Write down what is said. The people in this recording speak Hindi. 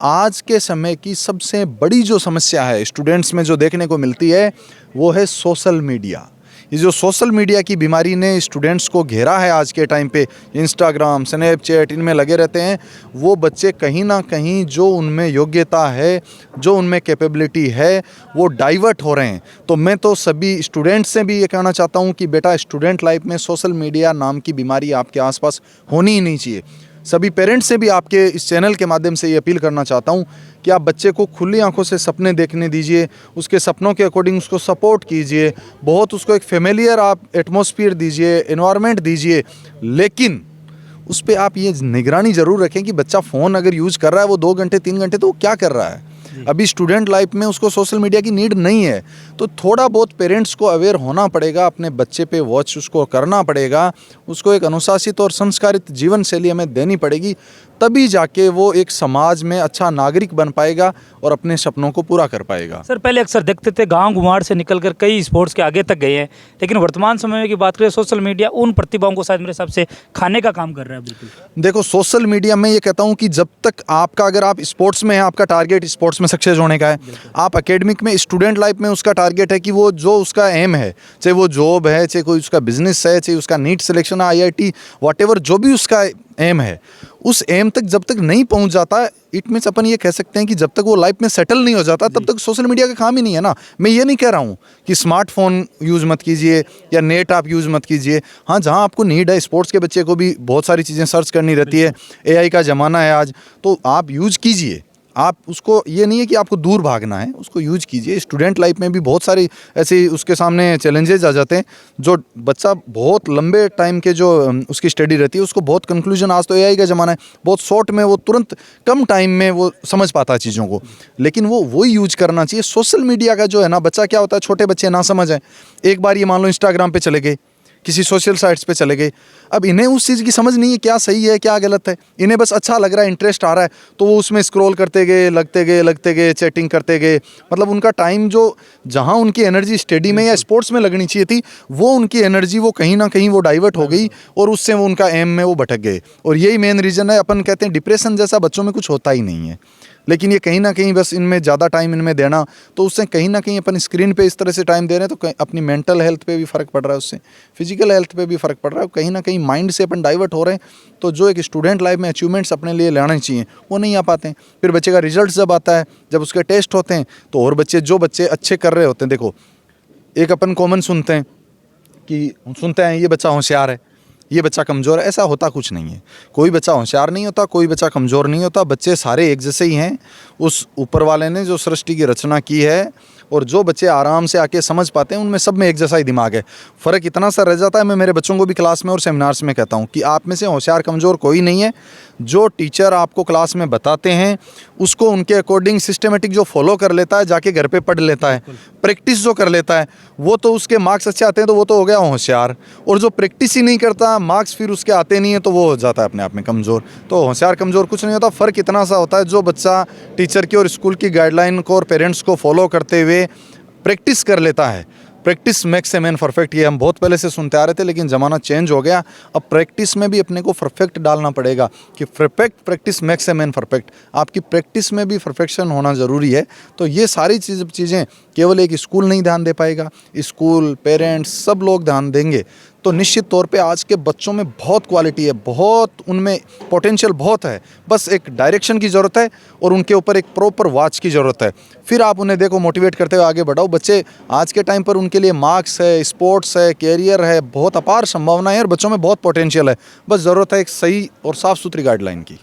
आज के समय की सबसे बड़ी जो समस्या है स्टूडेंट्स में जो देखने को मिलती है वो है सोशल मीडिया। ये जो सोशल मीडिया की बीमारी ने स्टूडेंट्स को घेरा है आज के टाइम पे, इंस्टाग्राम, स्नैपचैट इनमें लगे रहते हैं। वो बच्चे कहीं ना कहीं जो उनमें योग्यता है, जो उनमें कैपेबिलिटी है, वो डाइवर्ट हो रहे हैं। तो मैं तो सभी स्टूडेंट्स से भी ये कहना चाहता हूँ कि बेटा, स्टूडेंट लाइफ में सोशल मीडिया नाम की बीमारी आपके आसपास होनी ही नहीं चाहिए। सभी पेरेंट्स से भी आपके इस चैनल के माध्यम से ये अपील करना चाहता हूँ कि आप बच्चे को खुली आंखों से सपने देखने दीजिए, उसके सपनों के अकॉर्डिंग उसको सपोर्ट कीजिए, बहुत उसको एक फेमिलियर आप एटमॉस्फेयर दीजिए, एनवायरनमेंट दीजिए। लेकिन उस पर आप ये निगरानी ज़रूर रखें कि बच्चा फ़ोन अगर यूज़ कर रहा है वो 2 घंटे 3 घंटे, तो वो क्या कर रहा है। अभी स्टूडेंट लाइफ में उसको सोशल मीडिया की नीड नहीं है, तो थोड़ा बहुत पेरेंट्स को अवेयर होना पड़ेगा, अपने बच्चे पे वॉच उसको करना पड़ेगा, उसको एक अनुशासित और संस्कारित जीवन शैली हमें देनी पड़ेगी, तभी जाके वो एक समाज में अच्छा नागरिक बन पाएगा और अपने सपनों को पूरा कर पाएगा। सर, पहले अक्सर देखते थे गांव गुमाड़ से निकलकर कई स्पोर्ट्स के आगे तक गए हैं, लेकिन वर्तमान समय की बात करें सोशल मीडिया उन प्रतिभाओं को शायद मेरे हिसाब से खाने का काम कर रहा है। बिल्कुल देखो, सोशल मीडिया में ये कहता हूँ कि जब तक आपका, अगर आप स्पोर्ट्स में हैं, आपका टारगेट स्पोर्ट्स में सक्सेस होने का है, आप एकेडमिक में, स्टूडेंट लाइफ में उसका टारगेट है कि वो जो उसका एम है, चाहे वो जॉब है, चाहे कोई उसका बिजनेस है, चाहे उसका नीट सिलेक्शन, IIT, वॉटेवर जो भी उसका एम है, उस एम तक जब तक नहीं पहुंच जाता, इट मीन्स अपन ये कह सकते हैं कि जब तक वो लाइफ में सेटल नहीं हो जाता तब तक सोशल मीडिया का काम ही नहीं है ना। मैं ये नहीं कह रहा हूँ कि स्मार्टफोन यूज़ मत कीजिए या नेट आप यूज़ मत कीजिए। हाँ, जहाँ आपको नीड है, स्पोर्ट्स के बच्चे को भी बहुत सारी चीज़ें सर्च करनी रहती है, AI का ज़माना है आज, तो आप यूज़ कीजिए। आप उसको, ये नहीं है कि आपको दूर भागना है, उसको यूज कीजिए। स्टूडेंट लाइफ में भी बहुत सारी ऐसे उसके सामने चैलेंजेस आ जाते हैं, जो बच्चा बहुत लंबे टाइम के जो उसकी स्टडी रहती है उसको बहुत कंक्लूजन, आज तो AI का ज़माना है, बहुत शॉर्ट में वो तुरंत कम टाइम में वो समझ पाता है चीज़ों को, लेकिन वो वही यूज करना चाहिए। सोशल मीडिया का जो है ना, बच्चा क्या होता है, छोटे बच्चे ना समझ है, एक बार ये मान लो इंस्टाग्राम पे चले गए, किसी सोशल साइट्स पे चले गए, अब इन्हें उस चीज़ की समझ नहीं है क्या सही है क्या गलत है, इन्हें बस अच्छा लग रहा है, इंटरेस्ट आ रहा है, तो वो उसमें स्क्रॉल करते गए, लगते गए, चैटिंग करते गए। मतलब उनका टाइम, जो जहाँ उनकी एनर्जी स्टडी में या स्पोर्ट्स में लगनी चाहिए थी, वो उनकी एनर्जी वो कहीं ना कहीं वो डाइवर्ट हो गई और उससे वो उनका एम में वो भटक गए। और यही मेन रीज़न है, अपन कहते हैं डिप्रेशन जैसा बच्चों में कुछ होता ही नहीं है, लेकिन ये कहीं ना कहीं बस इनमें ज़्यादा टाइम इनमें देना, तो उससे कहीं ना कहीं अपन स्क्रीन पे इस तरह से टाइम दे रहे हैं, तो अपनी मेंटल हेल्थ पे भी फ़र्क पड़ रहा है, उससे फिजिकल हेल्थ पे भी फ़र्क पड़ रहा है, कहीं ना कहीं माइंड से अपन डाइवर्ट हो रहे हैं। तो जो एक स्टूडेंट लाइफ में अचीवमेंट्स अपने लिए लाने चाहिए वो नहीं आ पाते हैं। फिर बच्चे का रिजल्ट जब आता है, जब उसके टेस्ट होते हैं, तो और बच्चे, जो बच्चे अच्छे कर रहे होते हैं, देखो एक अपन कॉमन सुनते हैं ये बच्चा होशियार है, ये बच्चा कमज़ोर है। ऐसा होता कुछ नहीं है, कोई बच्चा होशियार नहीं होता, कोई बच्चा कमज़ोर नहीं होता, बच्चे सारे एक जैसे ही हैं। उस ऊपर वाले ने जो सृष्टि की रचना की है, और जो बच्चे आराम से आके समझ पाते हैं, उनमें सब में एक जैसा ही दिमाग है। फ़र्क इतना सा रह जाता है, मैं मेरे बच्चों को भी क्लास में और सेमिनार्स में कहता हूँ कि आप में से होशियार कमज़ोर कोई नहीं है। जो टीचर आपको क्लास में बताते हैं उसको उनके अकॉर्डिंग सिस्टमेटिक जो फॉलो कर लेता है, जाके घर पे पढ़ लेता है, प्रैक्टिस जो कर लेता है, वो तो उसके मार्क्स अच्छे आते हैं, तो वो तो हो गया होशियार। और जो प्रैक्टिस ही नहीं करता, मार्क्स फिर उसके आते नहीं है, तो वो हो जाता है अपने आप में कमज़ोर। तो होशियार कमज़ोर कुछ नहीं होता, फ़र्क इतना सा होता है, जो बच्चा टीचर की और स्कूल की गाइडलाइन को और पेरेंट्स को फॉलो करते हुए प्रैक्टिस कर लेता है। Practice makes a man perfect, ये हम बहुत पहले से सुनते आ रहे थे, लेकिन ज़माना चेंज हो गया। अब प्रैक्टिस में भी अपने को परफेक्ट डालना पड़ेगा कि perfect practice makes a man perfect. आपकी प्रैक्टिस में भी परफेक्शन होना ज़रूरी है। तो ये सारी चीज़ें केवल एक स्कूल नहीं ध्यान दे पाएगा, स्कूल, पेरेंट्स, सब लोग ध्यान देंगे तो निश्चित तौर पे आज के बच्चों में बहुत क्वालिटी है, बहुत उनमें पोटेंशियल बहुत है। बस एक डायरेक्शन की ज़रूरत है और उनके ऊपर एक प्रॉपर वॉच की ज़रूरत है। फिर आप उन्हें देखो, मोटिवेट करते हुए आगे बढ़ाओ। बच्चे आज के टाइम पर उनके लिए मार्क्स है, स्पोर्ट्स है, कैरियर है, बहुत अपार संभावना है और बच्चों में बहुत पोटेंशियल है। बस ज़रूरत है एक सही और साफ़ सुथरी गाइडलाइन की।